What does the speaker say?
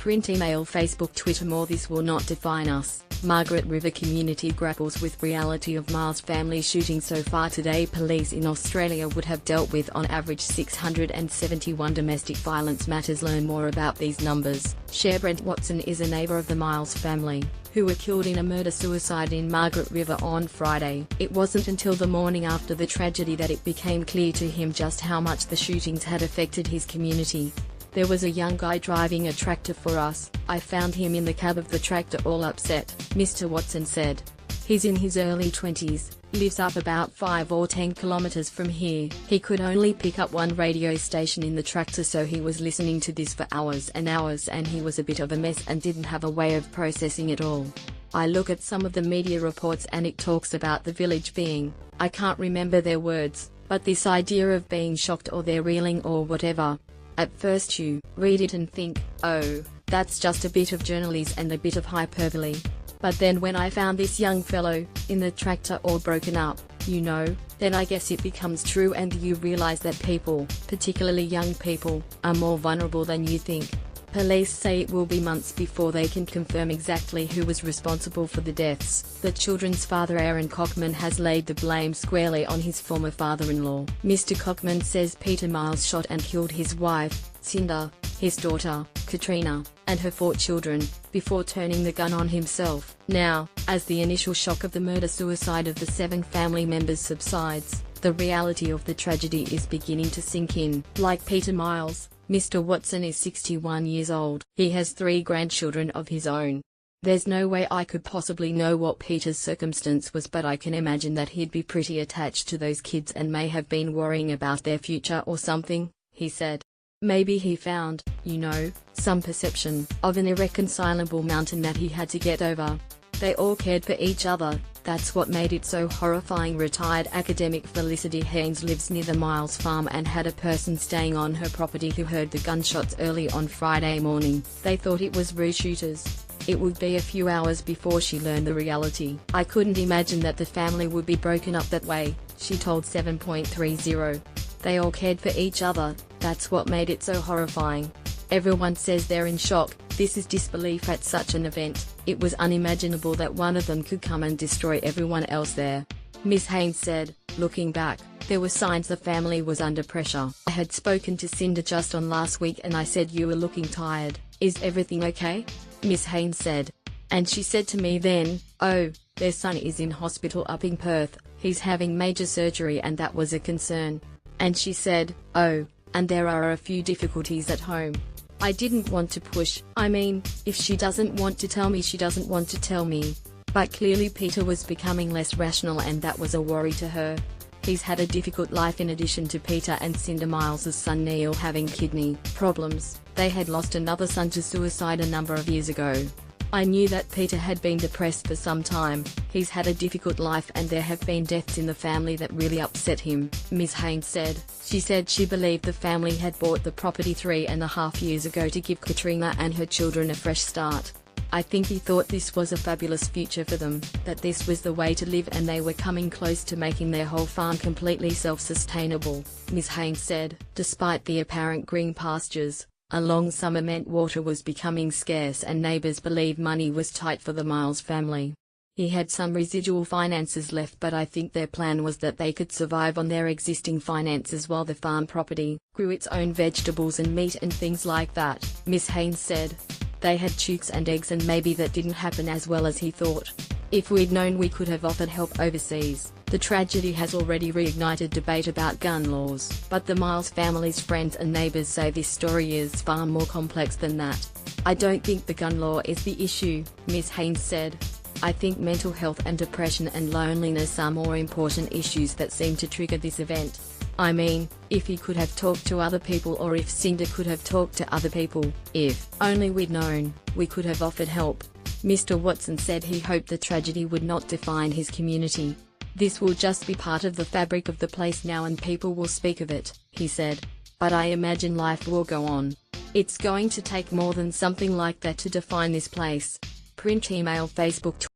Print, email, Facebook, Twitter. More. This will not define us. Margaret River community grapples with reality of Miles family shooting. So far today, police in Australia would have dealt with on average 671 domestic violence matters. Learn more about these numbers. Share. Brent Watson is a neighbour of the Miles family, who were killed in a murder-suicide in Margaret River on Friday. It wasn't until the morning after the tragedy that it became clear to him just how much the shootings had affected his community. "There was a young guy driving a tractor for us. I found him in the cab of the tractor all upset," Mr. Watson said. He's in his early 20s, lives up about 5 or 10 kilometers from here. He could only pick up one radio station in the tractor, so he was listening to this for hours and hours, and he was a bit of a mess and didn't have a way of processing it all. I look at some of the media reports and it talks about the village being, I can't remember their words, but this idea of being shocked or they're reeling or whatever. At first you read it and think, oh, that's just a bit of journalism and a bit of hyperbole. But then when I found this young fellow in the tractor all broken up, then I guess it becomes true, and you realize that people, particularly young people, are more vulnerable than you think. Police say it will be months before they can confirm exactly who was responsible for the deaths. The children's father, Aaron Cockman, has laid the blame squarely on his former father-in-law. Mr. Cockman says Peter Miles shot and killed his wife, Cinda, his daughter, Katrina, and her 4 children, before turning the gun on himself. Now, as the initial shock of the murder-suicide of the 7 family members subsides, the reality of the tragedy is beginning to sink in. Like Peter Miles, Mr. Watson is 61 years old. He has 3 grandchildren of his own. "There's no way I could possibly know what Peter's circumstance was, but I can imagine that he'd be pretty attached to those kids and may have been worrying about their future or something," he said. Maybe he found, some perception of an irreconcilable mountain that he had to get over. "They all cared for each other. That's what made it so horrifying." Retired academic Felicity Haynes lives near the Miles farm and had a person staying on her property who heard the gunshots early on Friday morning. They thought it was ruse shooters. It would be a few hours before she learned the reality. "I couldn't imagine that the family would be broken up that way," she told 7.30. "They all cared for each other. That's what made it so horrifying. Everyone says they're in shock. This is disbelief at such an event. It was unimaginable that one of them could come and destroy everyone else there." Ms. Haynes said, looking back, "There were signs the family was under pressure. I had spoken to Cinda just on last week and I said, you were looking tired. Is everything okay?" Ms. Haynes said. "And she said to me then, oh, their son is in hospital up in Perth. He's having major surgery and that was a concern. And she said, oh, and there are a few difficulties at home. I didn't want to push. I mean, if she doesn't want to tell me, she doesn't want to tell me." But clearly Peter was becoming less rational and that was a worry to her. He's had a difficult life. In addition to Peter and Cinda Miles's son Neil having kidney problems, they had lost another son to suicide a number of years ago. "I knew that Peter had been depressed for some time. He's had a difficult life and there have been deaths in the family that really upset him," Ms. Haynes said. She said she believed the family had bought the property 3.5 years ago to give Katrina and her children a fresh start. "I think he thought this was a fabulous future for them, that this was the way to live and they were coming close to making their whole farm completely self-sustainable," Ms. Haynes said. Despite the apparent green pastures, a long summer meant water was becoming scarce and neighbors believed money was tight for the Miles family. "He had some residual finances left, but I think their plan was that they could survive on their existing finances while the farm property grew its own vegetables and meat and things like that," Ms. Haynes said. "They had chicks and eggs and maybe that didn't happen as well as he thought. If we'd known, we could have offered help overseas." The tragedy has already reignited debate about gun laws, but the Miles family's friends and neighbors say this story is far more complex than that. "I don't think the gun law is the issue," Ms. Haynes said. "I think mental health and depression and loneliness are more important issues that seem to trigger this event. I mean, if he could have talked to other people, or if Cinda could have talked to other people, if only we'd known, we could have offered help." Mr. Watson said he hoped the tragedy would not define his community. "This will just be part of the fabric of the place now and people will speak of it," he said. "But I imagine life will go on. It's going to take more than something like that to define this place." Print, email, Facebook,